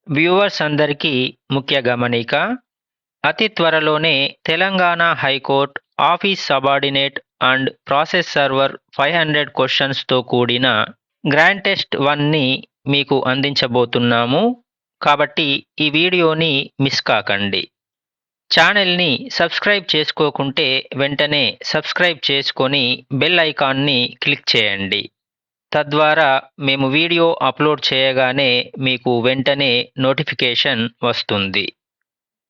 Viewers అందరికీ ముఖ్య గమనిక. అతి త్వరలోనే Telangana high court office subordinate and process server 500 క్వశ్చన్స్తో కూడిన గ్రాండ్ టెస్ట్ 1ని మీకు అందించబోతున్నాము. కాబట్టి ఈ వీడియోని మిస్ కాకండి. ఛానల్ని సబ్స్క్రైబ్ చేసుకోకుంటే వెంటనే సబ్స్క్రైబ్ చేసుకొని బెల్ ఐకాన్ని క్లిక్ చేయండి. తద్వారా మేము వీడియో అప్లోడ్ చేయగానే మీకు వెంటనే నోటిఫికేషన్ వస్తుంది.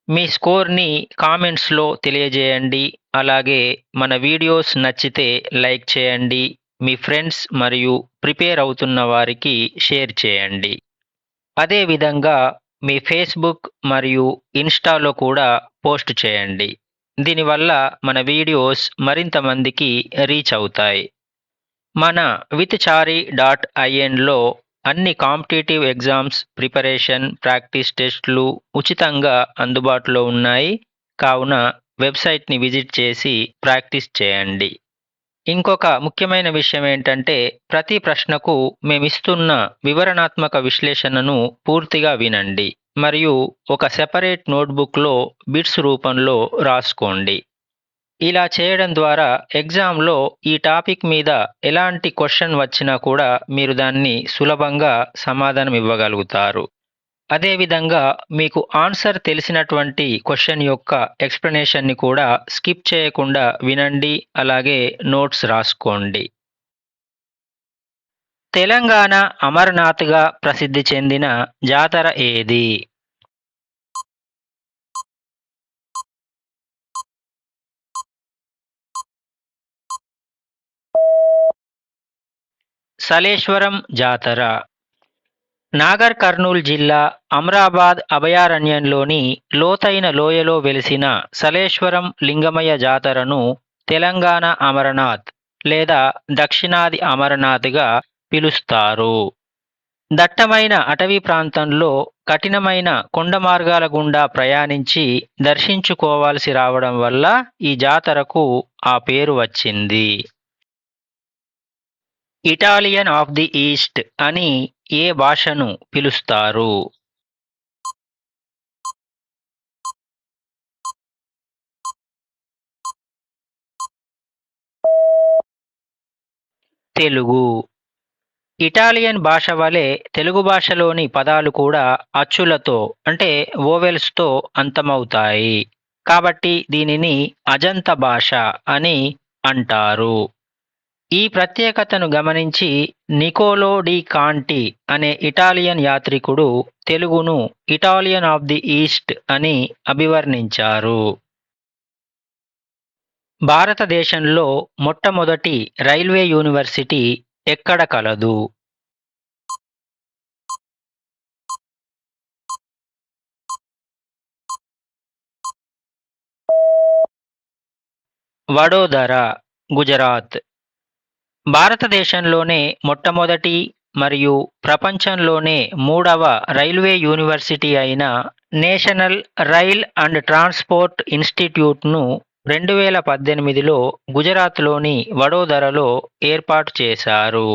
మీ స్కోర్ని కామెంట్స్లో తెలియజేయండి. అలాగే మన వీడియోస్ నచ్చితే లైక్ చేయండి. మీ ఫ్రెండ్స్ మరియు ప్రిపేర్ అవుతున్న వారికి షేర్ చేయండి. అదేవిధంగా మీ ఫేస్బుక్ మరియు ఇన్స్టాలో కూడా పోస్ట్ చేయండి. దీనివల్ల మన వీడియోస్ మరింత మందికి రీచ్ అవుతాయి. మన withchari.inలో అన్ని కాంపిటేటివ్ ఎగ్జామ్స్ ప్రిపరేషన్ ప్రాక్టీస్ టెస్టులు ఉచితంగా అందుబాటులో ఉన్నాయి. కావున వెబ్సైట్ని విజిట్ చేసి ప్రాక్టీస్ చేయండి. ఇంకొక ముఖ్యమైన విషయం ఏంటంటే, ప్రతి ప్రశ్నకు మేమిస్తున్న వివరణాత్మక విశ్లేషణను పూర్తిగా వినండి మరియు ఒక సెపరేట్ నోట్బుక్లో బిట్స్ రూపంలో రాసుకోండి. ఇలా చేయడం ద్వారా ఎగ్జామ్లో ఈ టాపిక్ మీద ఎలాంటి క్వశ్చన్ వచ్చినా కూడా మీరు దాన్ని సులభంగా సమాధానం ఇవ్వగలుగుతారు. అదేవిధంగా మీకు ఆన్సర్ తెలిసినటువంటి క్వశ్చన్ యొక్క ఎక్స్ప్లెనేషన్ని కూడా స్కిప్ చేయకుండా వినండి, అలాగే నోట్స్ రాసుకోండి. తెలంగాణ అమర్నాథ్గా ప్రసిద్ధి చెందిన జాతర ఏది? సలేశ్వరం జాతర. నాగర్ కర్నూల్ జిల్లా అమ్రాబాద్ అభయారణ్యంలోని లోతైన లోయలో వెలిసిన సలేశ్వరం లింగమయ్య జాతరను తెలంగాణ అమరనాథ్ లేదా దక్షిణాది అమరనాథ్గా పిలుస్తారు. దట్టమైన అటవీ ప్రాంతంలో కఠినమైన కొండ మార్గాల గుండా ప్రయాణించి దర్శించుకోవాల్సి రావడం వల్ల ఈ జాతరకు ఆ పేరు వచ్చింది. ఇటాలియన్ ఆఫ్ ది ఈస్ట్ అని ఏ భాషను పిలుస్తారు? తెలుగు. ఇటాలియన్ భాష వలె తెలుగు భాషలోని పదాలు కూడా అచ్చులతో అంటే వోవెల్స్తో అంతమవుతాయి. కాబట్టి దీనిని అజంత భాష అని అంటారు. ఈ ప్రత్యేకతను గమనించి నికోలో డి కాంటి అనే ఇటాలియన్ యాత్రికుడు తెలుగును ఇటాలియన్ ఆఫ్ ది ఈస్ట్ అని అభివర్ణించారు. భారతదేశంలో మొట్టమొదటి రైల్వే యూనివర్సిటీ ఎక్కడ కలదు? వడోదర, గుజరాత్. భారతదేశంలోనే మొట్టమొదటి మరియు ప్రపంచంలోనే మూడవ రైల్వే యూనివర్సిటీ అయిన నేషనల్ రైల్ అండ్ ట్రాన్స్పోర్ట్ ఇన్స్టిట్యూట్ను 2018లో గుజరాత్లోని వడోదరలో ఏర్పాటు చేశారు.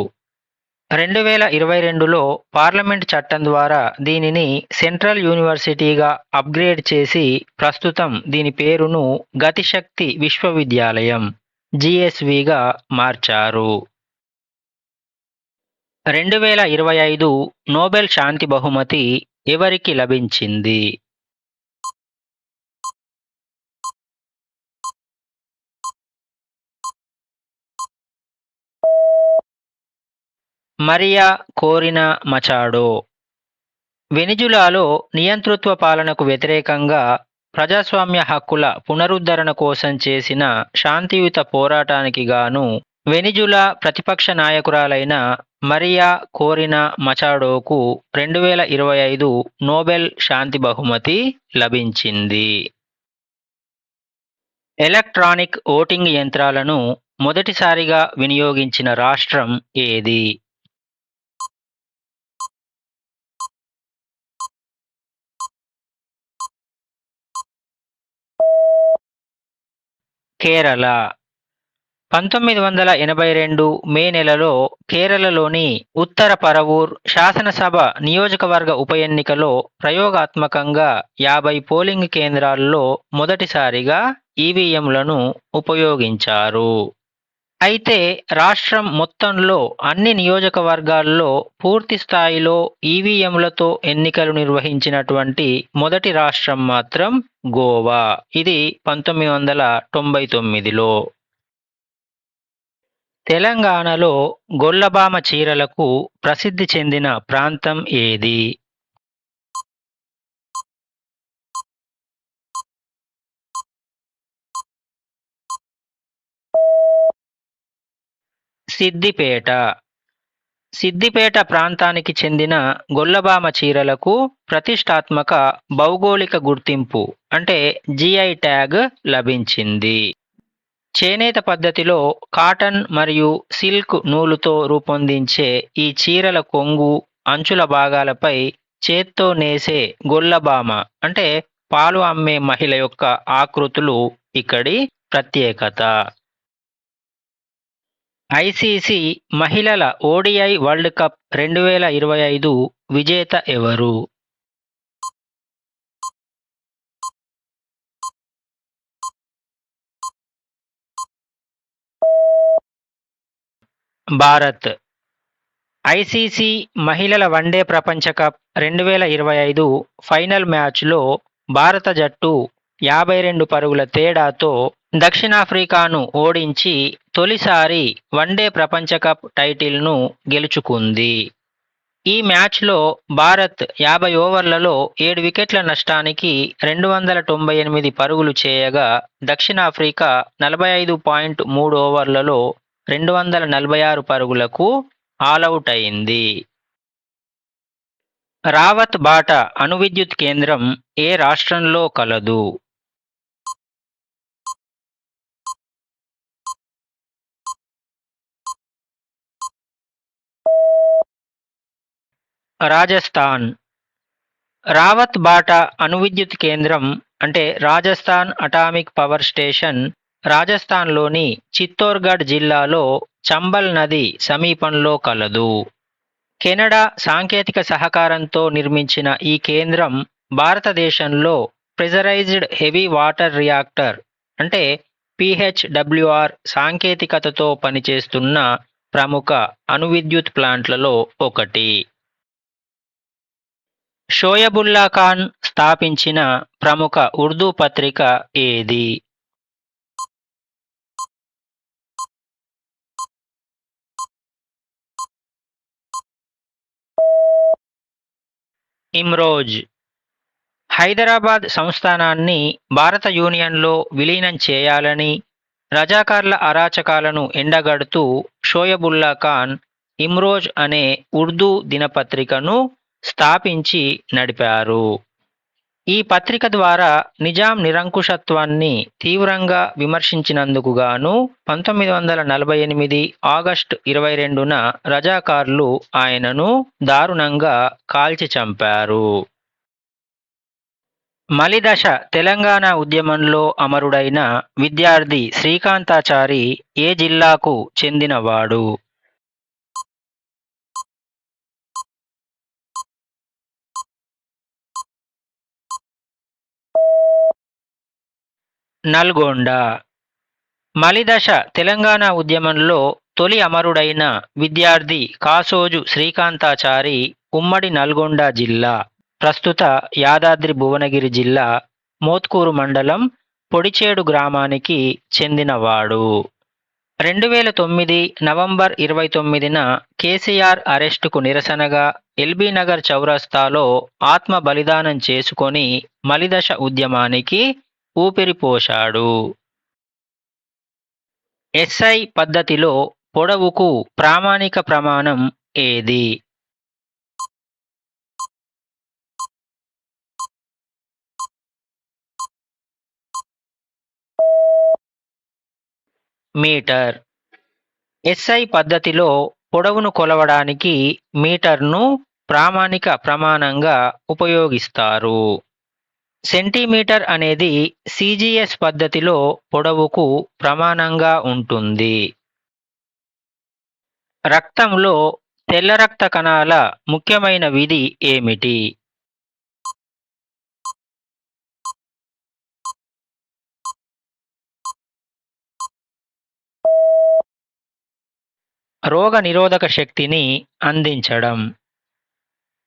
2022లో పార్లమెంట్ చట్టం ద్వారా దీనిని సెంట్రల్ యూనివర్సిటీగా అప్గ్రేడ్ చేసి ప్రస్తుతం దీని పేరును గతిశక్తి విశ్వవిద్యాలయం GSVగా మార్చారు. 2025 నోబెల్ శాంతి బహుమతి ఎవరికి లభించింది? మరియా కోరినా మచాడో. వెనిజులాలో నియంతృత్వ పాలనకు వ్యతిరేకంగా ప్రజాస్వామ్య హక్కుల పునరుద్ధరణ కోసం చేసిన శాంతియుత పోరాటానికి గాను వెనిజులా ప్రతిపక్ష నాయకురాలైన మరియా కోరినా మచాడోకు 2025 నోబెల్ శాంతి బహుమతి లభించింది. ఎలక్ట్రానిక్ ఓటింగ్ యంత్రాలను మొదటిసారిగా వినియోగించిన రాష్ట్రం ఏది? కేరళ. 1982 మే నెలలో కేరళలోని ఉత్తర పరవూర్ శాసనసభ నియోజకవర్గ ఉప ఎన్నికలో ప్రయోగాత్మకంగా 50 పోలింగ్ కేంద్రాల్లో మొదటిసారిగా ఈవీఎంలను ఉపయోగించారు. అయితే రాష్ట్రం మొత్తంలో అన్ని నియోజకవర్గాల్లో పూర్తి స్థాయిలో ఈవీఎంలతో ఎన్నికలు నిర్వహించినటువంటి మొదటి రాష్ట్రం మాత్రం గోవా. ఇది 1999లో. తెలంగాణలో గొల్లభామ చీరలకు ప్రసిద్ధి చెందిన ప్రాంతం ఏది? సిద్దిపేట. సిద్దిపేట ప్రాంతానికి చెందిన గొల్లభామ చీరలకు ప్రతిష్టాత్మక భౌగోళిక గుర్తింపు అంటే జిఐ ట్యాగ్ లభించింది. చేనేత పద్ధతిలో కాటన్ మరియు సిల్క్ నూలుతో రూపొందించే ఈ చీరల కొంగు, అంచుల భాగాలపై చేత్తో నేసే గొల్లభామ అంటే పాలు అమ్మే మహిళ యొక్క ఆకృతులు ఇక్కడి ప్రత్యేకత. ఐసీసీ మహిళల ఓడిఐ వరల్డ్ కప్ 2025 విజేత ఎవరు? భారత్. ఐసీసీ మహిళల వన్డే ప్రపంచ కప్ 2025 ఫైనల్ మ్యాచ్లో భారత జట్టు 52 పరుగుల తేడాతో దక్షిణాఫ్రికాను ఓడించి తొలిసారి వన్డే ప్రపంచ కప్ టైటిల్ను గెలుచుకుంది. ఈ మ్యాచ్లో భారత్ 50 ఓవర్లలో 7 వికెట్ల నష్టానికి 298 పరుగులు చేయగా దక్షిణాఫ్రికా 45.3 ఓవర్లలో 246 పరుగులకు ఆలౌట్ అయింది. రావత్ బాట అణు విద్యుత్ కేంద్రం ఏ రాష్ట్రంలో కలదు? రాజస్థాన్. రావత్ బాటా అణు విద్యుత్ కేంద్రం అంటే రాజస్థాన్ అటామిక్ పవర్ స్టేషన్ రాజస్థాన్లోని చిత్తోర్గఢ్ జిల్లాలో చంబల్ నది సమీపంలో కలదు. కెనడా సాంకేతిక సహకారంతో నిర్మించిన ఈ కేంద్రం భారతదేశంలో ప్రెజరైజ్డ్ హెవీ వాటర్ రియాక్టర్ అంటే పిహెచ్డబ్ల్యూఆర్ సాంకేతికతతో పనిచేస్తున్న ప్రముఖ అణు విద్యుత్ ప్లాంట్లలో ఒకటి. షోయబుల్లా ఖాన్ స్థాపించిన ప్రముఖ ఉర్దూ పత్రిక ఏది? ఇమ్రోజ్. హైదరాబాద్ సంస్థానాన్ని భారత యూనియన్లో విలీనం చేయాలని రజాకార్ల అరాచకాలను ఎండగడుతూ షోయబుల్లా ఖాన్ ఇమ్రోజ్ అనే ఉర్దూ దినపత్రికను స్థాపించి నడిపారు. ఈ పత్రిక ద్వారా నిజాం నిరంకుశత్వాన్ని తీవ్రంగా విమర్శించినందుకు గాను 1948 ఆగస్టు 22న రజాకార్లు ఆయనను దారుణంగా కాల్చి చంపారు. మలిదశ తెలంగాణ ఉద్యమంలో అమరుడైన విద్యార్థి శ్రీకాంతాచారి ఏ జిల్లాకు చెందినవాడు? నల్గొండ. మలిదశ తెలంగాణ ఉద్యమంలో తొలి అమరుడైన విద్యార్థి కాసోజు శ్రీకాంతాచారి ఉమ్మడి నల్గొండ జిల్లా ప్రస్తుత యాదాద్రి భువనగిరి జిల్లా మోత్కూరు మండలం పొడిచేడు గ్రామానికి చెందినవాడు. 2009 నవంబర్ 29న కేసీఆర్ అరెస్టుకు నిరసనగా ఎల్బీనగర్ చౌరస్తాలో ఆత్మ బలిదానం చేసుకొని మలిదశ ఉద్యమానికి ఊపిరిపోశాడు. ఎస్ఐ పద్ధతిలో పొడవుకు ప్రామాణిక ప్రమాణం ఏది? మీటర్. ఎస్ఐ పద్ధతిలో పొడవును కొలవడానికి మీటర్ను ప్రామాణిక ప్రమాణంగా ఉపయోగిస్తారు. సెంటీమీటర్ అనేది సిజిఎస్ పద్ధతిలో పొడవుకు ప్రమాణంగా ఉంటుంది. రక్తంలో తెల్ల రక్త కణాల ముఖ్యమైన విధి ఏమిటి? రోగనిరోధక శక్తిని అందించడం.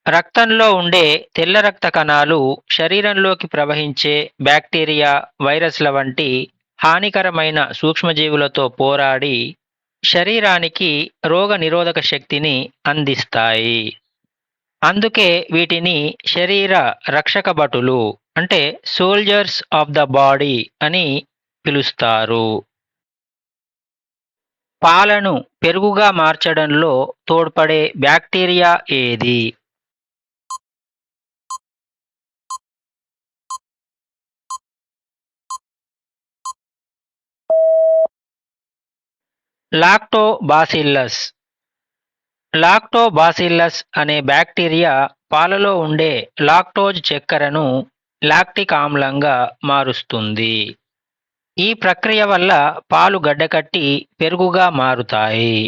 రక్తంలో ఉండే తెల్ల రక్త కణాలు శరీరంలోకి ప్రవహించే బ్యాక్టీరియా, వైరస్ల వంటి హానికరమైన సూక్ష్మజీవులతో పోరాడి శరీరానికి రోగనిరోధక శక్తిని అందిస్తాయి. అందుకే వీటిని శరీర రక్షక భటులు అంటే సోల్జర్స్ ఆఫ్ ద బాడీ అని పిలుస్తారు. పాలను పెరుగుగా మార్చడంలో తోడ్పడే బ్యాక్టీరియా ఏది? లాక్టోబాసిల్లస్. లాక్టోబాసిల్లస్ అనే బ్యాక్టీరియా పాలలో ఉండే లాక్టోజ్ చక్కెరను లాక్టిక్ ఆమ్లంగా మారుస్తుంది. ఈ ప్రక్రియ వల్ల పాలు గడ్డకట్టి పెరుగుగా మారుతాయి.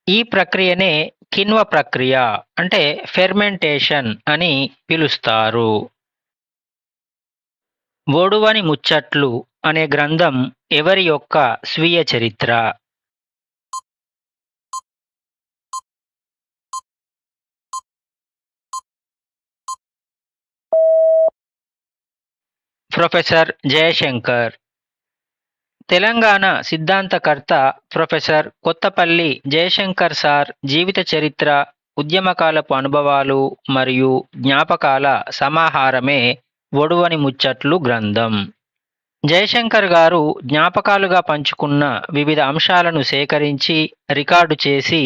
ఈ ప్రక్రియనే కిణ్వ ప్రక్రియ అంటే ఫెర్మెంటేషన్ అని పిలుస్తారు. ఒడువని ముచ్చట్లు అనే గ్రంథం ఎవరి యొక్క స్వీయ చరిత్ర? ప్రొఫెసర్ జయశంకర్. తెలంగాణ సిద్ధాంతకర్త ప్రొఫెసర్ కొత్తపల్లి జయశంకర్ సార్ జీవిత చరిత్ర, ఉద్యమకాలపు అనుభవాలు మరియు జ్ఞాపకాల సమాహారమే ఒడువని ముచ్చట్లు గ్రంథం. జయశంకర్ గారు జ్ఞాపకాలుగా పంచుకున్న వివిధ అంశాలను సేకరించి రికార్డు చేసి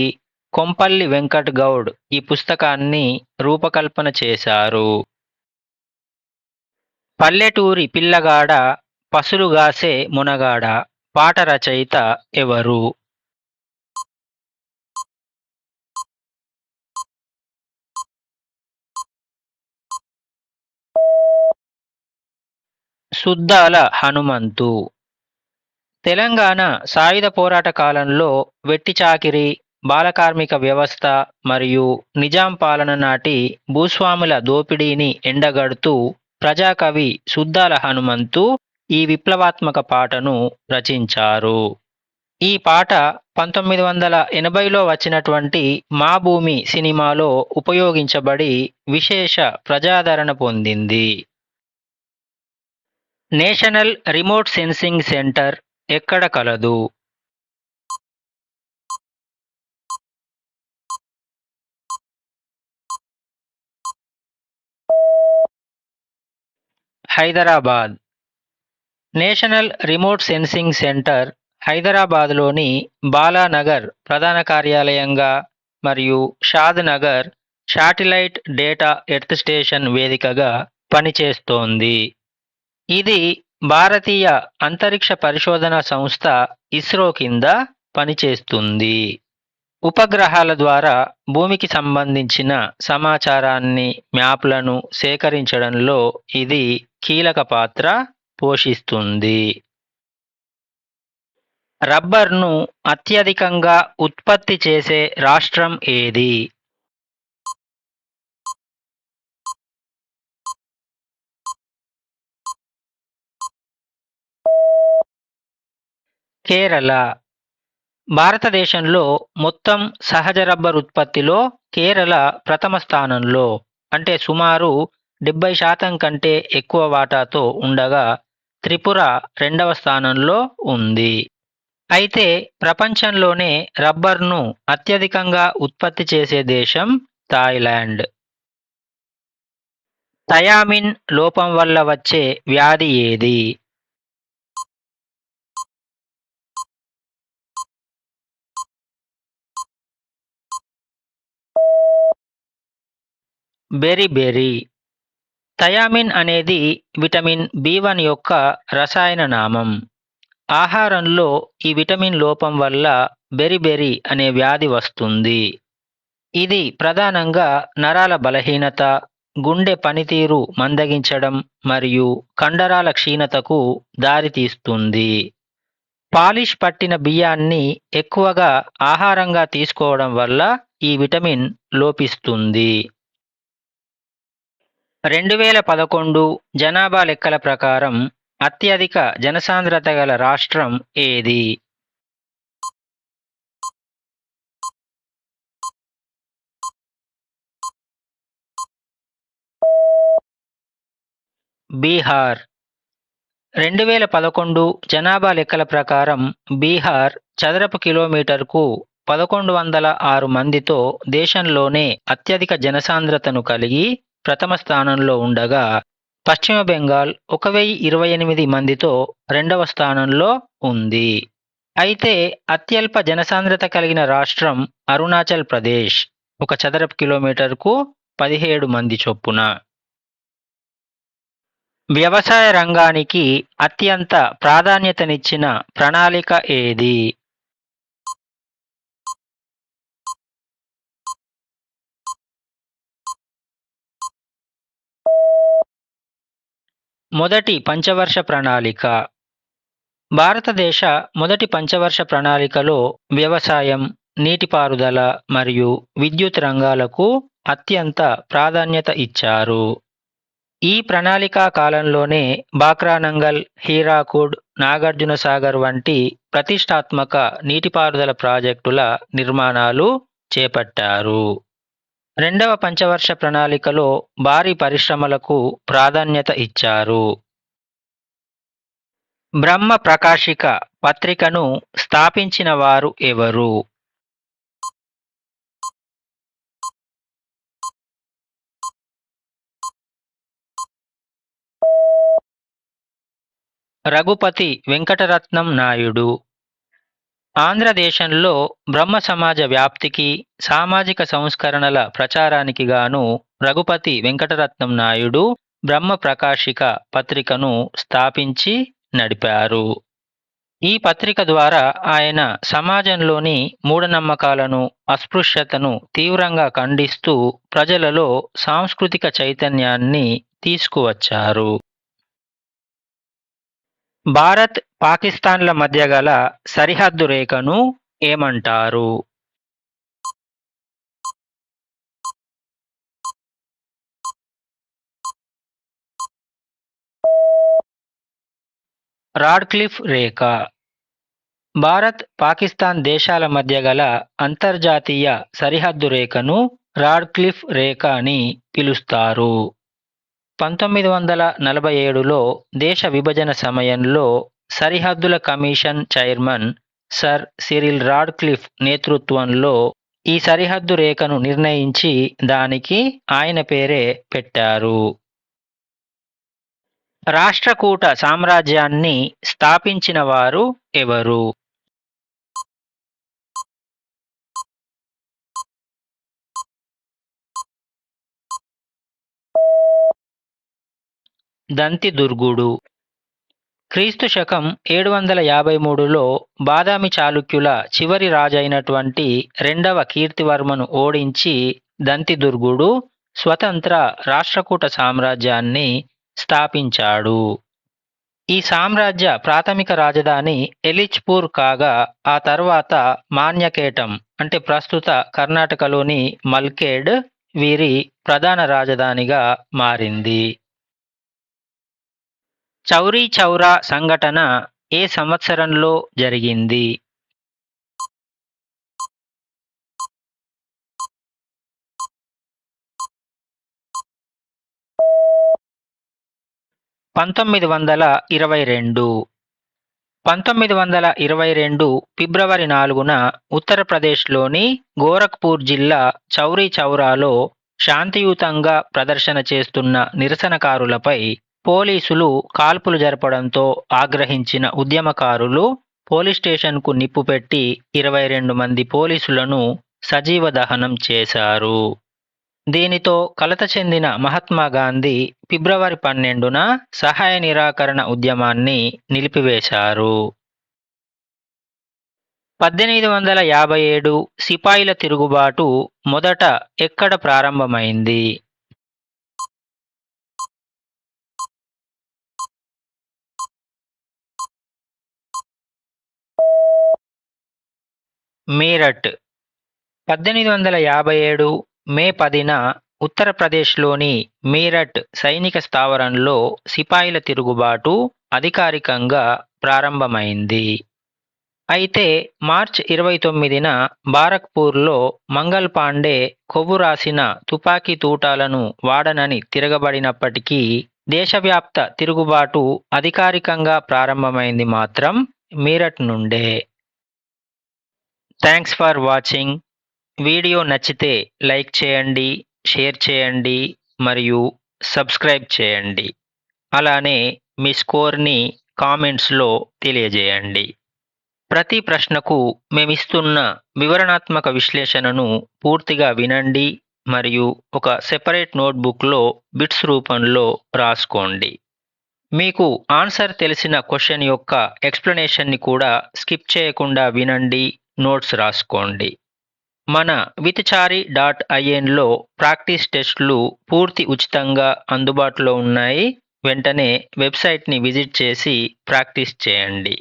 కొంపల్లి వెంకట్ గౌడ్ ఈ పుస్తకాన్ని రూపకల్పన చేశారు. పల్లెటూరి పిల్లగాడ పసులుగాసే మునగాడ పాట రచయిత ఎవరు? సుద్దాల హనుమంతు. తెలంగాణ సాయుధ పోరాట కాలంలో వెట్టిచాకిరి, బాలకార్మిక వ్యవస్థ మరియు నిజాం పాలన నాటి భూస్వాముల దోపిడీని ఎండగడుతూ ప్రజాకవి సుద్దాల హనుమంతు ఈ విప్లవాత్మక పాటను రచించారు. ఈ పాట 1980లో వచ్చినటువంటి మా భూమి సినిమాలో ఉపయోగించబడి విశేష ప్రజాదరణ పొందింది. నేషనల్ రిమోట్ సెన్సింగ్ సెంటర్ ఎక్కడ కలదు? Hyderabad. National remote sensing centre హైదరాబాద్లోని బాలానగర్ ప్రధాన కార్యాలయంగా మరియు Shadnagar satellite data earth station వేదికగా పనిచేస్తోంది. ఇది భారతీయ అంతరిక్ష పరిశోధన సంస్థ ఇస్రో కింద పనిచేస్తుంది. ఉపగ్రహాల ద్వారా భూమికి సంబంధించిన సమాచారాన్ని, మ్యాప్లను సేకరించడంలో ఇది కీలక పాత్ర పోషిస్తుంది. రబ్బర్ను అత్యధికంగా ఉత్పత్తి చేసే రాష్ట్రం ఏది? కేరళ. భారతదేశంలో మొత్తం సహజ రబ్బర్ ఉత్పత్తిలో కేరళ ప్రథమ స్థానంలో అంటే సుమారు 70% కంటే ఎక్కువ వాటాతో ఉండగా త్రిపుర రెండవ స్థానంలో ఉంది. అయితే ప్రపంచంలోనే రబ్బర్ను అత్యధికంగా ఉత్పత్తి చేసే దేశం థాయిలాండ్. థయామిన్ లోపం వల్ల వచ్చే వ్యాధి ఏది? బెరిబెరి. థయామిన్ అనేది విటమిన్ బి1 యొక్క రసాయన నామం. ఆహారంలో ఈ విటమిన్ లోపం వల్ల బెరిబెరి అనే వ్యాధి వస్తుంది. ఇది ప్రధానంగా నరాల బలహీనత, గుండె పనితీరు మందగించడం మరియు కండరాల క్షీణతకు దారితీస్తుంది. పాలిష్ పట్టిన బియ్యాన్ని ఎక్కువగా ఆహారంగా తీసుకోవడం వల్ల ఈ విటమిన్ లోపిస్తుంది. 2011 జనాభా లెక్కల ప్రకారం అత్యధిక జనసాంద్రత గల రాష్ట్రం ఏది? బీహార్. 2011 జనాభా లెక్కల ప్రకారం బీహార్ చదరపు కిలోమీటర్కు 1106 మందితో దేశంలోనే అత్యధిక జనసాంద్రతను కలిగి ప్రథమ స్థానంలో ఉండగా, పశ్చిమ బెంగాల్ 1028 మందితో రెండవ స్థానంలో ఉంది. అయితే అత్యల్ప జనసాంద్రత కలిగిన రాష్ట్రం అరుణాచల్ ప్రదేశ్, 1 చదరపు కిలోమీటర్కు 17 మంది చొప్పున. వ్యవసాయ రంగానికి అత్యంత ప్రాధాన్యతనిచ్చిన ప్రణాళిక ఏది? మొదటి పంచవర్ష ప్రణాళిక. భారతదేశ మొదటి పంచవర్ష ప్రణాళికలో వ్యవసాయం, నీటిపారుదల మరియు విద్యుత్ రంగాలకు అత్యంత ప్రాధాన్యత ఇచ్చారు. ఈ ప్రణాళికా కాలంలోనే బాక్రానంగల్, హీరాకుడ్, నాగార్జునసాగర్ వంటి ప్రతిష్టాత్మక నీటిపారుదల ప్రాజెక్టుల నిర్మాణాలు చేపట్టారు. రెండవ పంచవర్ష ప్రణాళికలో భారీ పరిశ్రమలకు ప్రాధాన్యత ఇచ్చారు. బ్రహ్మ ప్రకాశిక పత్రికను స్థాపించిన వారు ఎవరు? రఘుపతి వెంకటరత్నం నాయుడు. ఆంధ్రదేశంలో బ్రహ్మ సమాజ వ్యాప్తికి, సామాజిక సంస్కరణల ప్రచారానికి గాను రఘుపతి వెంకటరత్నం నాయుడు బ్రహ్మ ప్రకాశిక పత్రికను స్థాపించి నడిపారు. ఈ పత్రిక ద్వారా ఆయన సమాజంలోని మూఢనమ్మకాలను, అస్పృశ్యతను తీవ్రంగా ఖండిస్తూ ప్రజలలో సాంస్కృతిక చైతన్యాన్ని తీసుకువచ్చారు. భారత్, పాకిస్తాన్ల మధ్య గల సరిహద్దు రేఖను ఏమంటారు? రాడ్క్లిఫ్ రేఖ. భారత్, పాకిస్తాన్ దేశాల మధ్య గల అంతర్జాతీయ సరిహద్దు రేఖను రాడ్క్లిఫ్ రేఖ అని పిలుస్తారు. 1947లో దేశ విభజన సమయంలో సరిహద్దుల commission chairman sir Cyril Radcliffe నేతృత్వంలో ఈ సరిహద్దు రేఖను నిర్ణయించి దానికి ఆయన పేరే పెట్టారు. రాష్ట్రకూట సామ్రాజ్యాన్ని స్థాపించిన వారు ఎవరు? దంతిదుర్గుడు. క్రీస్తు శకం 753లో బాదామి చాళుక్యుల చివరి రాజైనటువంటి రెండవ కీర్తివర్మను ఓడించి దంతిదుర్గుడు స్వతంత్ర రాష్ట్రకూట సామ్రాజ్యాన్ని స్థాపించాడు. ఈ సామ్రాజ్య ప్రాథమిక రాజధాని ఎలిచ్పూర్ కాగా ఆ తర్వాత మాన్యకేటం అంటే ప్రస్తుత కర్ణాటకలోని మల్కేడ్ వీరి ప్రధాన రాజధానిగా మారింది. చౌరీ చౌరా సంఘటన ఏ సంవత్సరంలో జరిగింది? పంతొమ్మిది వందల 1922 ఫిబ్రవరి 4న ఉత్తరప్రదేశ్లోని గోరఖ్పూర్ జిల్లా చౌరీ చౌరాలో శాంతియుతంగా ప్రదర్శన చేస్తున్న నిరసనకారులపై పోలీసులు కాల్పులు జరపడంతో ఆగ్రహించిన ఉద్యమకారులు పోలీస్ స్టేషన్కు నిప్పుపెట్టి 22 మంది పోలీసులను సజీవ దహనం చేశారు. దీనితో కలత చెందిన మహాత్మా గాంధీ ఫిబ్రవరి 12న సహాయ నిరాకరణ ఉద్యమాన్ని నిలిపివేశారు. 1857 సిపాయిల తిరుగుబాటు మొదట ఎక్కడ ప్రారంభమైంది? మీరట్ 1857 మే 10న ఉత్తరప్రదేశ్లోని మీరట్ సైనిక స్థావరంలో సిపాయిల తిరుగుబాటు అధికారికంగా ప్రారంభమైంది. అయితే మార్చ్ 29న బారక్పూర్లో మంగల్ పాండే కొవ్వు రాసిన తుపాకీ తూటాలను వాడనని తిరగబడినప్పటికీ దేశవ్యాప్త తిరుగుబాటు అధికారికంగా ప్రారంభమైంది మాత్రం మీరట్ నుండే. Thanks for watching. వీడియో నచ్చితే లైక్ చేయండి, షేర్ చేయండి మరియు సబ్స్క్రైబ్ చేయండి. అలానే మీ స్కోర్ని కామెంట్స్లో తెలియజేయండి. ప్రతి ప్రశ్నకు మేమిస్తున్న వివరణాత్మక విశ్లేషణను పూర్తిగా వినండి మరియు ఒక సెపరేట్ నోట్బుక్లో బిట్స్ రూపంలో రాసుకోండి. మీకు ఆన్సర్ తెలిసిన క్వశ్చన్ యొక్క ఎక్స్ప్లెనేషన్ని కూడా స్కిప్ చేయకుండా వినండి, నోట్స్ రాసుకోండి. మన విత్చారి.inలో ప్రాక్టీస్ టెస్టులు పూర్తి ఉచితంగా అందుబాటులో ఉన్నాయి. వెంటనే వెబ్సైట్ని విజిట్ చేసి ప్రాక్టీస్ చేయండి.